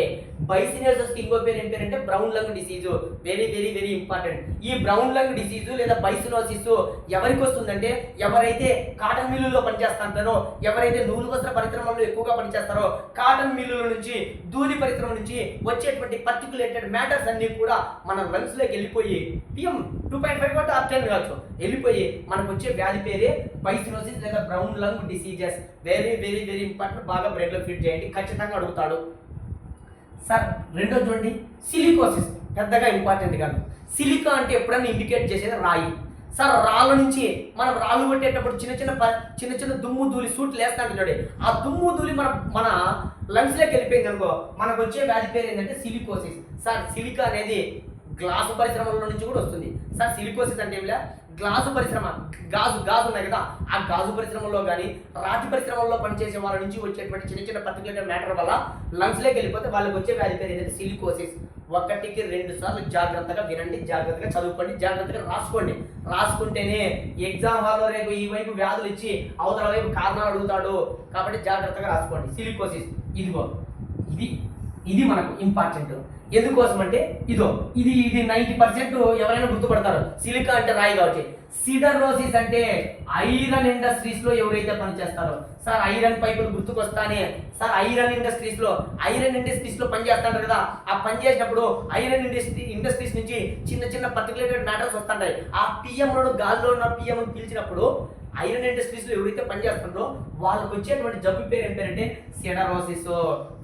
బైసినోసిస్ కి ఇంకో పేరు ఏం పేరంటే brown lung disease. Very very very important. ఈ బ్రౌన్ లంగ్ డిసీజ్ లేదా బైసినోసిస్ ఎవరికి వస్తుందంటే ఎవరైతే కాటన్ మిల్లుల్లో పనిచేస్తారో, ఎవరైతే నూలు వస్త్ర పరిశ్రమల్లో ఎక్కువగా పనిచేస్తారో, కాటన్ మిల్లుల నుంచి, దూది పరిశ్రమ నుంచి వచ్చేటువంటి పర్టికులేటెడ్ మ్యాటర్స్ అన్ని కూడా మన లంగ్స్ లోకి వెళ్ళిపోయి PM 2.5 కాబట్టి 10 కావచ్చు వెళ్ళిపోయి మనకు వచ్చే వ్యాధి పేరే బైసినోసిస్ లేదా brown lung diseases. Very very very important. బాగా బ్రెయిన్లో ఫిట్ చేయండి, ఖచ్చితంగా అడుగుతాడు సార్. రెండో చూడండి, సిలికోసిస్. పెద్దగా ఇంపార్టెంట్ కాదు. సిలికా అంటే ఎప్పుడన్నా ఇండికేట్ చేసేది రాయి సార్. రాళ్ళ నుంచి మనం రాళ్ళు కొట్టేటప్పుడు చిన్న చిన్న దుమ్ము ధూళి సూట్లు వేస్తా చూడండి. ఆ దుమ్ము ధూళి మన లంగ్స్లోకి వెళ్ళిపోయింది అనుకో, మనకు వచ్చే వ్యాధి పేరు ఏంటంటే సిలికోసిస్ సార్. సిలికా అనేది గ్లాసు పరిశ్రమల నుంచి కూడా వస్తుంది సార్. సిలికోసిస్ అంటే ఏమిలా, గ్లాసు పరిశ్రమ, గాజు ఉన్నాయి కదా, ఆ గాజు పరిశ్రమలో కానీ రాతి పరిశ్రమల్లో పనిచేసే వాళ్ళ నుంచి వచ్చేటువంటి చిన్న పర్టికులర్ మ్యాటర్ వల్ల లంగ్స్లోకి వెళ్ళిపోతే వాళ్ళకి వచ్చే వ్యాధి పేరు ఏంటంటే సిలికోసిస్. 1కి 2 సార్లు జాగ్రత్తగా వినండి, జాగ్రత్తగా చదువుకోండి, జాగ్రత్తగా రాసుకోండి. రాసుకుంటేనే ఎగ్జామ్ హాల్లో రేపు ఈ వైపు వ్యాధులు ఇచ్చి అవతల వైపు కారణాలు అడుగుతాడు కాబట్టి జాగ్రత్తగా రాసుకోండి. సిలికోసిస్ ఇదిగో ఇది మనకు ఇంపార్టెంట్. ఎందుకోసం అంటే ఇది 90% ఎవరైనా గుర్తుపడతారు. సిలికా అంటే రాయి కాబట్టి. సిడరోసిస్ అంటే ఐరన్ ఇండస్ట్రీస్ లో ఎవరైతే పనిచేస్తారో సార్, ఐరన్ పైపులు గుర్తుకొస్తానే సార్. ఐరన్ ఇండస్ట్రీస్ లో పనిచేస్తారు కదా, ఆ పని చేసినప్పుడు ఐరన్ ఇండస్ట్రీస్ నుంచి చిన్న పర్టికులేటెడ్ మ్యాటర్స్ వస్తుంటాయి. ఆ PM గాల్లో ఉన్న PM పిలిచినప్పుడు ఐరన్ ఇండస్ట్రీస్లో ఎవరైతే పనిచేస్తున్నారో వాళ్ళకి వచ్చేటువంటి జబ్బు పేరు ఏం పేరంటే siderosis.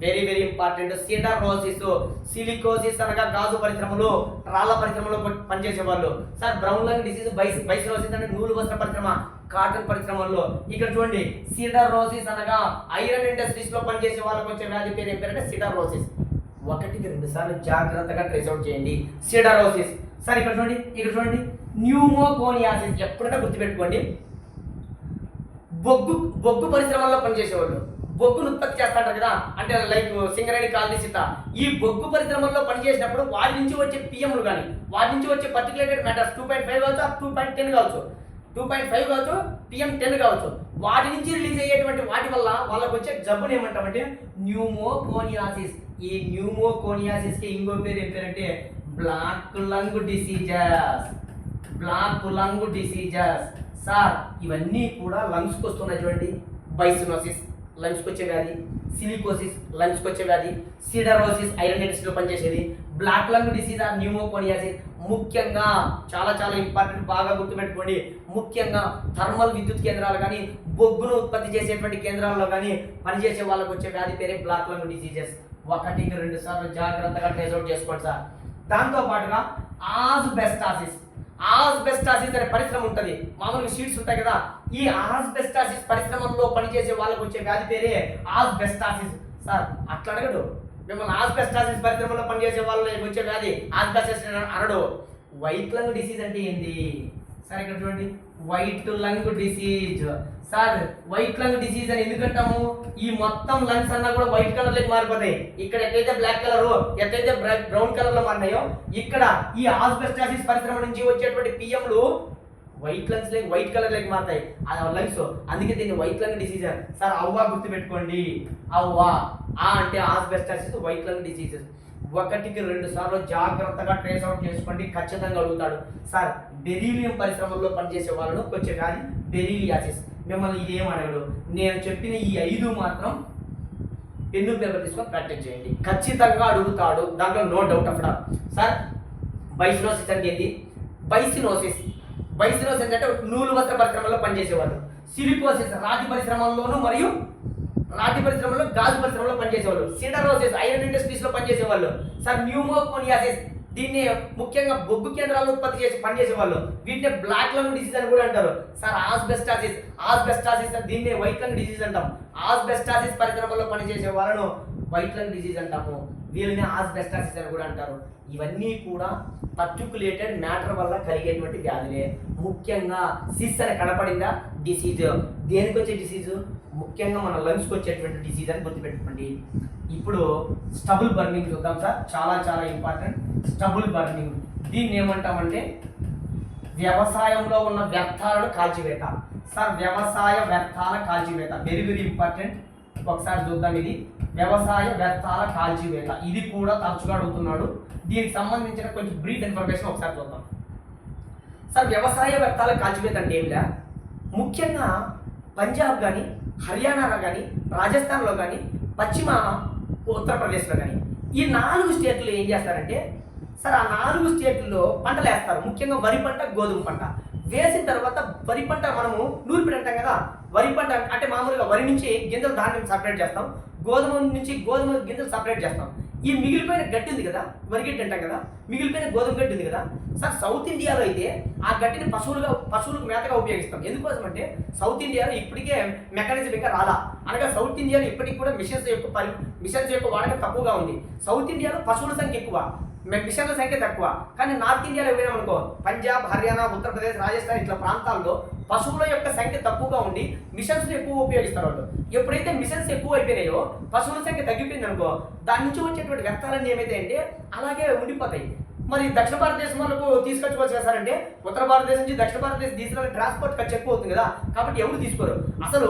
Very very important. Siderosis. Silicosis అనగా గాజు పరిశ్రమలో, రాళ్ల పరిశ్రమలో పనిచేసే వాళ్ళు. Sir brown lung disease, byssinosis అంటే నూలు వస్త్ర పరిశ్రమ, కాటన్ పరిశ్రమల్లో. ఇక్కడ చూడండి సిడరోసిస్ అనగా ఐరన్ ఇండస్ట్రీస్ లో పనిచేసే వాళ్ళకి వచ్చే వ్యాధి పేరు ఏం పేరంటే సిడరోసిస్. 1-2 సార్లు జాగ్రత్తగా ట్రేస్ అవుట్ చేయండి. సిడరోసిస్. సార్ ఇక్కడ చూడండి న్యూమోకోనియాసిస్. ఎప్పుడైనా గుర్తుపెట్టుకోండి, బొగ్గు పరిశ్రమల్లో పనిచేసేవాళ్ళు బొగ్గును ఉత్పత్తి చేస్తాంటారు కదా, అంటే లైక్ సింగరేణి, కాలనీ, సీత. ఈ బొగ్గు పరిశ్రమల్లో పనిచేసినప్పుడు వాటి నుంచి వచ్చే పిఎంలు కానీ, వాటి నుంచి వచ్చే పర్టికులేటెడ్ మ్యాటర్స్ 2.5 కావచ్చు, 2.10 కావచ్చు, 2.5 కావచ్చు, PM10 కావచ్చు, వాటి నుంచి రిలీజ్ అయ్యేటువంటి వాటి వల్ల వాళ్ళకు వచ్చే జబ్బుని ఏమంటామంటే న్యూమోకోనియాసిస్. ఈ న్యూమోకోనియాసిస్ కి ఇంకో పేరు ఏం పేరంటే black lung diseases. Black lung diseases. Sir ఇవన్నీ కూడా లంగ్స్కి వస్తున్నాయి చూడండి. బైసినోసిస్ లంగ్స్కి వచ్చే వ్యాధి, సిలికోసిస్ లంగ్స్కి వచ్చే వ్యాధి, సిడరోసిస్ ఐరన్ ఇండస్ట్రీలో పనిచేసేది, బ్లాక్ లంగ్ డిసీజ్ ఆర్ న్యూమోకోనియాసిస్. ముఖ్యంగా చాలా చాలా ఇంపార్టెంట్, బాగా గుర్తుపెట్టుకోండి. ముఖ్యంగా థర్మల్ విద్యుత్ కేంద్రాలు కానీ, బొగ్గును ఉత్పత్తి చేసేటువంటి కేంద్రాల్లో కానీ పనిచేసే వాళ్ళకు వచ్చే వ్యాధి పేరే బ్లాక్ లంగ్ డిసీజెస్. 1-2 సార్లు జాగ్రత్తగా ట్రేస్ అవుట్ చేసుకోండి సార్. దాంతో పాటుగా ఆస్బెస్టాసిస్. ఆస్బెస్టాసిస్ అనే పరిశ్రమ ఉంటుంది, మామూలుగా షీట్స్ ఉంటాయి కదా. ఈ ఆస్బెస్టాసిస్ పరిశ్రమలో పనిచేసే వాళ్ళకు వచ్చే వ్యాధి పేరే ఆస్బెస్టాసిస్. సార్ అట్లా అడగడు మిమ్మల్ని. ఆస్బెస్టాసిస్ పరిశ్రమలో పనిచేసే వాళ్ళకి వచ్చే వ్యాధి ఆస్బెస్టాసిస్ అనడు. వైట్ లంగ్ డిసీజ్ అంటే ఏంటి సార్? ఇక్కడ చూడండి white lung disease. Sir white lung disease అని ఎందుకంటాము? ఈ మొత్తం లంగ్స్ అన్నా కూడా వైట్ కలర్ లోకి మారిపోతాయి. ఇక్కడ ఎక్కడైతే బ్లాక్ కలర్, ఎక్కడైతే బ్రౌన్ కలర్ లో మారినాయో, ఇక్కడ ఈ ఆస్బెస్టాసిస్ పరిశ్రమ నుంచి వచ్చేటువంటి పిఎంలు వైట్ కలర్ లోకి మారుతాయి ఆ లంగ్స్. అందుకే దీన్ని వైట్ లంగ్ డిసీజ్. సార్ అవ్వా గుర్తుపెట్టుకోండి. అవ్వా అంటే ఆస్బెస్టాసిస్, వైట్ లంగ్ డిసీజెస్. 1-2 సార్లు జాగ్రత్తగా ట్రేస్ అవుట్ చేసుకోండి, ఖచ్చితంగా అడుగుతాడు. సార్ బెరీలియం పరిశ్రమల్లో పనిచేసే వాళ్ళను వచ్చే వ్యాధి బెరీలియాసిస్. మిమ్మల్ని ఇదేం అడగడు. నేను చెప్పిన ఈ 5 మాత్రం పెన్ను పేపర్ తీసుకొని ప్రాక్టీస్ చేయండి, ఖచ్చితంగా అడుగుతాడు, దాంట్లో నో డౌట్ ఆఫ్ డా. సార్ బైసినోసిస్ అంటే ఏంటి? బైసినోసిస్ అంటే నూలు వస్త్ర పరిశ్రమలో పనిచేసేవాళ్ళు. సిలికోసిస్ రాతి పరిశ్రమల్లోనూ మరియు రాతి పరిశ్రమలో, గాజు పరిశ్రమలో పనిచేసేవాళ్ళు. సిడరోసిస్ ఐరన్ ఇండస్ట్రీస్ లో పనిచేసేవాళ్ళు. సార్ న్యూమోకోనియాసిస్ దీన్ని ముఖ్యంగా బొగ్గు కేంద్రాలను ఉత్పత్తి చేసి పనిచేసేవాళ్ళు. వీటిని బ్లాక్ లంగ్ డిసీజ్ అని కూడా అంటారు. సార్ ఆస్బెస్టాసిస్ దీన్ని వైట్ లంగ్ డిసీజ్ అంటాం. ఆస్బెస్టాసిస్ పరిశ్రమలో పనిచేసే వాళ్ళను వైట్ లంగ్ డిసీజ్ అంటాము, వీళ్ళని ఆస్బెస్టాసిస్ అని కూడా అంటారు. ఇవన్నీ కూడా పర్టికులేటెడ్ మ్యాటర్ వల్ల కలిగేటువంటి వ్యాధులే. ముఖ్యంగా సిస్ అని కనపడిందా డిసీజ్. దేనికి వచ్చే డిసీజు? ముఖ్యంగా మన లంగ్స్కి వచ్చేటువంటి డిసీజ్ అని గుర్తుపెట్టుకోండి. ఇప్పుడు స్టబుల్ బర్నింగ్ చూద్దాం సార్, చాలా చాలా ఇంపార్టెంట్. స్టబుల్ బర్నింగ్ దీన్ని ఏమంటామంటే వ్యవసాయంలో ఉన్న వ్యర్థాలను కాల్చివేత. సార్ వ్యవసాయ వ్యర్థాల కాల్చివేత వెరీ వెరీ ఇంపార్టెంట్. ఒకసారి చూద్దాం. ఇది వ్యవసాయ వ్యర్థాల కాల్చివేత, ఇది కూడా తరచుగా అడుగుతున్నాడు. దీనికి సంబంధించిన కొంచెం బ్రీఫ్ ఇన్ఫర్మేషన్ ఒకసారి చూద్దాం. సార్ వ్యవసాయ వ్యర్థాల కాల్చివేత అంటే ఏమిలా? ముఖ్యంగా పంజాబ్ కానీ, హర్యానాలో కానీ, రాజస్థాన్లో కానీ, పశ్చిమ ఉత్తరప్రదేశ్లో కానీ, ఈ 4 స్టేట్లు ఏం చేస్తారంటే సార్ ఆ 4 స్టేట్లలో పంటలు వేస్తారు. ముఖ్యంగా వరి పంట, గోధుమ పంట వేసిన తర్వాత వరి పంట మనము నూర్పిడి అంటాం కదా. వరి పంట అంటే మామూలుగా వరి నుంచి గింజలు ధాన్యం సపరేట్ చేస్తాం, గోధుమ నుంచి గోధుమ గింజలు సపరేట్ చేస్తాం. ఈ మిగిలిపోయిన గడ్డి ఉంది కదా, వరి గడ్డి అంటాం కదా, మిగిలిపోయిన గోధుమ గడ్డి ఉంది కదా సార్. సౌత్ ఇండియాలో అయితే ఆ గడ్డిని పశువులకు మేతగా ఉపయోగిస్తాం. ఎందుకోసం అంటే సౌత్ ఇండియాలో ఇప్పటికే మెకానిజం ఇంకా రాలా, అనగా సౌత్ ఇండియాలో ఇప్పటికి కూడా మిషన్స్ యొక్క వాడకం తక్కువగా ఉంది. సౌత్ ఇండియాలో పశువుల సంఖ్య ఎక్కువ, మిషన్ల సంఖ్య తక్కువ. కానీ నార్త్ ఇండియాలో పోయినామనుకో, పంజాబ్, హర్యానా, ఉత్తరప్రదేశ్, రాజస్థాన్ ఇట్లా ప్రాంతాల్లో పశువుల యొక్క సంఖ్య తక్కువగా ఉండి మిషన్స్ ఎక్కువ ఉపయోగిస్తారు వాళ్ళు. ఎప్పుడైతే మిషన్స్ ఎక్కువ అయిపోయినాయో పశువుల సంఖ్య తగ్గిపోయింది అనుకో, దాని నుంచి వచ్చేటువంటి వ్యర్థాలన్నీ ఏమైతే అంటే అలాగే ఉండిపోతాయి. మరి దక్షిణ భారతదేశం వాళ్ళకు తీసుకొచ్చుకోవచ్చు కదా సార్ అంటే, ఉత్తర భారతదేశం నుంచి దక్షిణ భారతదేశం తీసుకురావడానికి ట్రాన్స్పోర్ట్ ఖర్చు ఎక్కువ అవుతుంది కదా, కాబట్టి ఎవరు తీసుకోరు. అసలు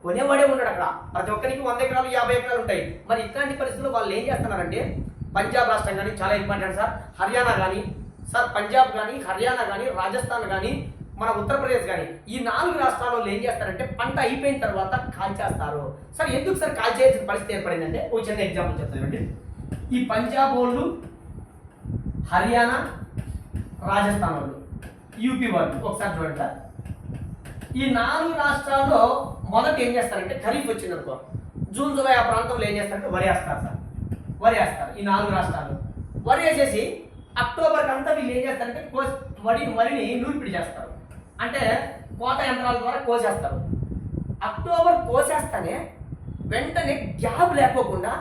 కొనేవాడే ఉన్నాడు అక్కడ. ప్రతి ఒక్కరికి 100 ఎకరాలు 50 ఎకరాలు ఉంటాయి. మరి ఇట్లాంటి పరిస్థితుల్లో వాళ్ళు ఏం చేస్తున్నారంటే, పంజాబ్ రాష్ట్రం కానీ చాలా ఇంపార్టెంట్ సార్, హర్యానా కానీ సార్, పంజాబ్ కానీ, హర్యానా కానీ, రాజస్థాన్ కానీ, మన ఉత్తరప్రదేశ్ కానీ, ఈ 4 రాష్ట్రాల్లో ఏం చేస్తారంటే పంట అయిపోయిన తర్వాత కాల్చేస్తారు. సార్ ఎందుకు సార్ కాల్చేయాల్సిన పరిస్థితి ఏర్పడిందంటే ఒక చిన్న ఎగ్జాంపుల్ చెప్తానండి. ఈ పంజాబ్ వాళ్ళు, హర్యానా, రాజస్థాన్ వాళ్ళు, యూపీ వాళ్ళు ఒకసారి చూడండి సార్. ఈ 4 రాష్ట్రాల్లో మొదట ఏం చేస్తారంటే ఖరీఫ్ వచ్చింది అనుకో, జూన్ జూలై ఆ ప్రాంతంలో ఏం చేస్తారంటే వరి వేస్తారు సార్. వరి వేస్తారు ఈ 4 రాష్ట్రాలు. వరి వేసేసి అక్టోబర్కి అంతా వీళ్ళు ఏం చేస్తారంటే వరిని నూర్పిడి చేస్తారు, అంటే కోత యంత్రాల ద్వారా కోసేస్తారు. అక్టోబర్ కోసేస్తానే వెంటనే గ్యాప్ లేకోకుండా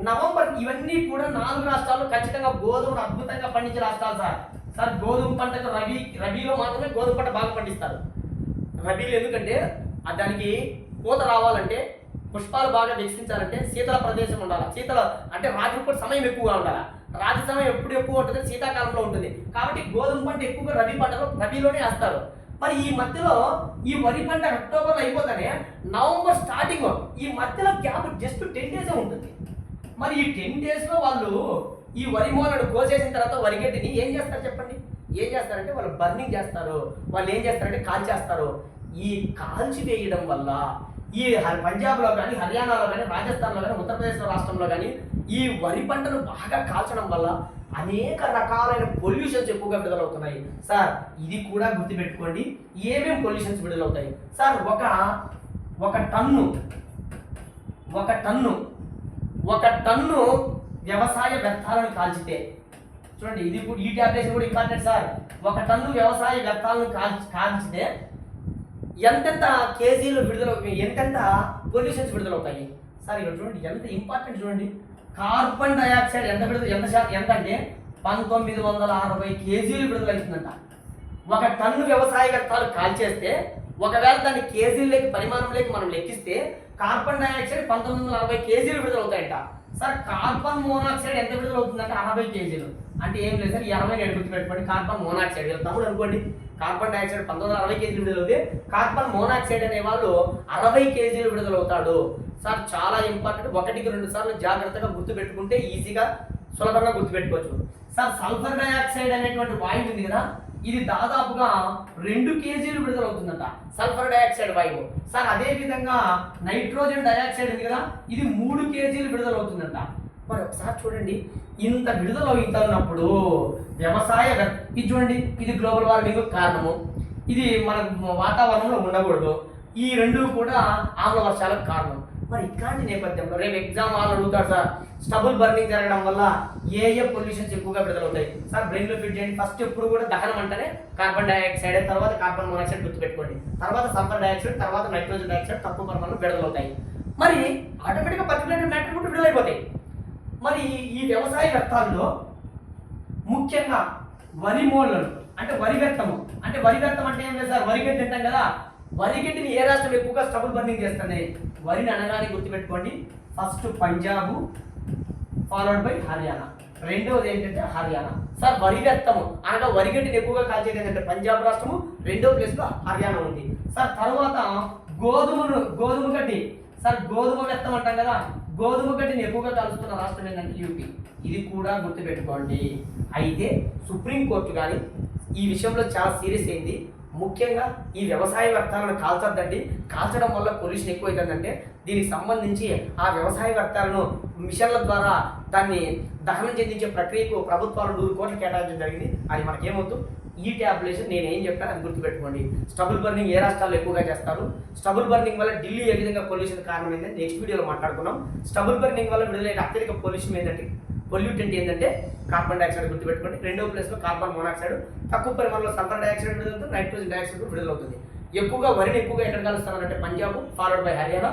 నవంబర్, ఇవన్నీ కూడా 4 రాష్ట్రాల్లో ఖచ్చితంగా గోధుమను అద్భుతంగా పండించే రాష్ట్రాలు సార్. సార్ గోధుమ పంటకు రబీలో మాత్రమే గోధుమ పంట బాగా పండిస్తారు. రబీలు ఎందుకంటే దానికి పూత రావాలంటే, పుష్పాలు బాగా వికసించాలంటే శీతల ప్రదేశం ఉండాలి. శీతల అంటే రాత్రిపూట సమయం ఎక్కువగా ఉండాలి. రాత్రి సమయం ఎప్పుడు ఎక్కువ ఉంటుంది, శీతాకాలంలో ఉంటుంది. కాబట్టి గోధుమ పంట ఎక్కువగా రబీలోనే వేస్తారు. మరి ఈ మధ్యలో ఈ వరి పంట అక్టోబర్లో అయిపోతానే నవంబర్ స్టార్టింగ్ ఈ మధ్యలో గ్యాప్ జస్ట్ 10 days ఉంటుంది. మరి ఈ 10 daysలో వాళ్ళు ఈ వరి మూలను కోసేసిన తర్వాత వరిగడ్డిని ఏం చేస్తారు చెప్పండి? ఏం చేస్తారంటే వాళ్ళు బర్నింగ్ చేస్తారు. వాళ్ళు ఏం చేస్తారంటే కాల్చేస్తారు. ఈ కాల్చి వేయడం వల్ల ఈ పంజాబ్లో కానీ, హర్యానాలో కానీ, రాజస్థాన్లో కానీ, ఉత్తరప్రదేశ్ రాష్ట్రంలో కానీ ఈ వరి పంటను బాగా కాల్చడం వల్ల అనేక రకాలైన పొల్యూషన్స్ ఎక్కువగా విడుదలవుతున్నాయి సార్. ఇది కూడా గుర్తుపెట్టుకోండి, ఏమేమి పొల్యూషన్స్ విడుదలవుతాయి సార్. ఒక టన్ను వ్యవసాయ వ్యర్థాలను కాల్చితే, చూడండి ఇది కూడా ఈ టాబ్లెట్స్ కూడా ఇంపార్టెంట్ సార్. 1 టన్ను వ్యవసాయ వ్యర్థాలను కాల్చితే ఎంతెంత కేజీలు ఎంతెంత పొల్యూషన్స్ విడుదలవుతాయి సార్. ఇక్కడ చూడండి ఎంత ఇంపార్టెంట్, చూడండి కార్బన్ డైఆక్సైడ్ ఎంత అంటే 1960 కేజీలు విడుదలవుతుందంట. 1 టన్ను వ్యవసాయ వ్యర్థాలు కాల్చేస్తే ఒకవేళ దాన్ని కేజీలకి పరిమాణంలోకి మనం లెక్కిస్తే కార్బన్ డైఆక్సైడ్ 1940 కేజీలు విడుదలవుతాయంట సార్. కార్బన్ మోనాక్సైడ్ ఎంత విడుదలవుతుందంటే 60 కేజీలు. అంటే ఏం లేదు సార్, 60 గుర్తుపెట్టుకోండి. కార్బన్ మోనాక్సైడ్ తమ్ముడు అనుకోండి, కార్బన్ డైఆక్సైడ్ 1960 కేజీలు విడుదలవుతే కార్బన్ మోనాక్సైడ్ అనే వాళ్ళు 60 కేజీలు విడుదలవుతాడు సార్. చాలా ఇంపార్టెంట్, 1కి 2 సార్లు జాగ్రత్తగా గుర్తుపెట్టుకుంటే ఈజీగా సులభంగా గుర్తుపెట్టుకోవచ్చు సార్. సల్ఫర్ డైఆక్సైడ్ అనేటువంటి వాయువు ఉంది కదా, ఇది దాదాపుగా 2 కేజీలు విడుదలవుతుందంట సల్ఫర్ డైఆక్సైడ్ వాయువు సార్. అదే విధంగా నైట్రోజన్ డైఆక్సైడ్ ఉంది కదా, ఇది 3 కేజీలు విడుదలవుతుందంట. మరి ఒకసారి చూడండి, ఇంత విడుదలవుతున్నప్పుడు ఇది చూడండి, ఇది గ్లోబల్ వార్మింగ్ కారణము, ఇది మన వాతావరణంలో ఉండకూడదు. ఈ 2 కూడా ఆమ్ల వర్షాలకు కారణం. మరి ఇట్లాంటి నేపథ్యంలో రేపు ఎగ్జామ్ వాళ్ళు అడుగుతారు సార్, స్టబుల్ బర్నింగ్ జరగడం వల్ల ఏ పొల్యూషన్స్ ఎక్కువగా విడుదలవుతాయి సార్. బ్రెయిన్లో ఫిట్ చేయండి. ఫస్ట్ ఎప్పుడు కూడా దహనం అంటేనే కార్బన్ డైఆక్సైడ్, తర్వాత కార్బన్ మోనాక్సైడ్ గుర్తుపెట్టుకోండి, తర్వాత సల్ఫర్ డైఆక్సైడ్, తర్వాత నైట్రోజన్ డైఆక్సైడ్ తక్కువ పరిమాణంలో విడుదలవుతాయి. మరి ఆటోమేటిక్గా పర్టికులర్ మ్యాటర్ కూడా విడుదలైపోతాయి. మరి ఈ వ్యవసాయ వ్యర్థాల్లో ముఖ్యంగా వరి మూలలు అంటే వరి వ్యర్థం అంటే ఏం లేదు సార్, వరిగడ్డి అంటాం కదా. వరిగడ్డిని ఏ రాష్ట్రం ఎక్కువగా స్టబుల్ బర్నింగ్ చేస్తుంది? వరిని అనగానే గుర్తుపెట్టుకోండి, first Punjab followed by Haryana, రెండవది ఏంటంటే హర్యానా సార్. వరి వ్యర్థము అనగా వరిగడ్డిని ఎక్కువగా కాల్చేది ఏంటంటే పంజాబ్ రాష్ట్రము, 2వ ప్లేస్లో హర్యానా ఉంది సార్. తర్వాత గోధుమ గడ్డి సార్, గోధుమ వ్యర్థం అంటాం కదా, గోధుమ గడ్డిని ఎక్కువగా కాలుస్తున్న రాష్ట్రం ఏంటంటే యూపీ. ఇది కూడా గుర్తుపెట్టుకోండి. అయితే సుప్రీంకోర్టు కానీ ఈ విషయంలో చాలా సీరియస్ అయింది. ముఖ్యంగా ఈ వ్యవసాయ వ్యర్థాలను కాల్చొద్దండి, కాల్చడం వల్ల పొల్యూషన్ ఎక్కువైతుందంటే దీనికి సంబంధించి ఆ వ్యవసాయ వ్యర్థాలను మిషన్ల ద్వారా దాన్ని దహనం చెందించే ప్రక్రియకు ప్రభుత్వాలు 100 కోట్లు కేటాయించడం జరిగింది. అది మనకేమవుతూ ఈ ట్యాబ్లేషన్ నేను ఏం చెప్పాను అది గుర్తుపెట్టుకోండి. స్టబుల్ బర్నింగ్ ఏ రాష్ట్రాల్లో ఎక్కువగా చేస్తారు, స్టబుల్ బర్నింగ్ వల్ల ఢిల్లీ ఏ విధంగా పొల్యూషన్ కారణం ఏంటంటే నెక్స్ట్ వీడియోలో మాట్లాడుకున్నాం. స్టబుల్ బర్నింగ్ వల్ల విడుదలైన అత్యధిక పొల్యూటెంట్ ఏంటంటే కార్బన్ డైఆక్సైడ్ గుర్తుపెట్టుకోండి. 2వ ప్లేస్లో కార్బన్ మోనాక్సైడ్, తక్కువ పరిమాణంలో సల్ఫర్ డైఆక్సైడ్ విడుదలవుతుంది, నైట్రోజన్ డైఆక్సైడ్ విడుదలవుతుంది. ఎక్కువగా వరిని ఎక్కువగా ఎక్కడ కలుస్తున్నారంటే పంజాబ్ ఫాలోడ్ బై హర్యానా.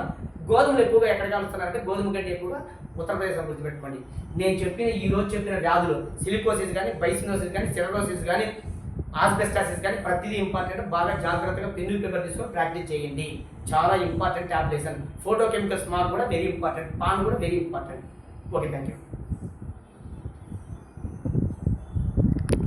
గోధుమలు ఎక్కువగా ఎక్కడ కలుస్తున్నారంటే గోధుమ గడ్డి ఎక్కువగా ఉత్తరప్రదేశ్ గుర్తుపెట్టుకోండి. నేను ఈరోజు చెప్పిన వ్యాధులు సిలికోసిస్ కానీ, బైసినోసిస్ కానీ, సిరరోసిస్ కానీ, ఆస్బెస్టాసిస్ కానీ ప్రతిదీ ఇంపార్టెంట్. బాగా జాగ్రత్తగా పెన్ను పేపర్ తీసుకొని ప్రాక్టీస్ చేయండి. చాలా important tabulation. Photo chemical smog కూడా వెరీ ఇంపార్టెంట్, పాన్ కూడా very important. Okay, thank you.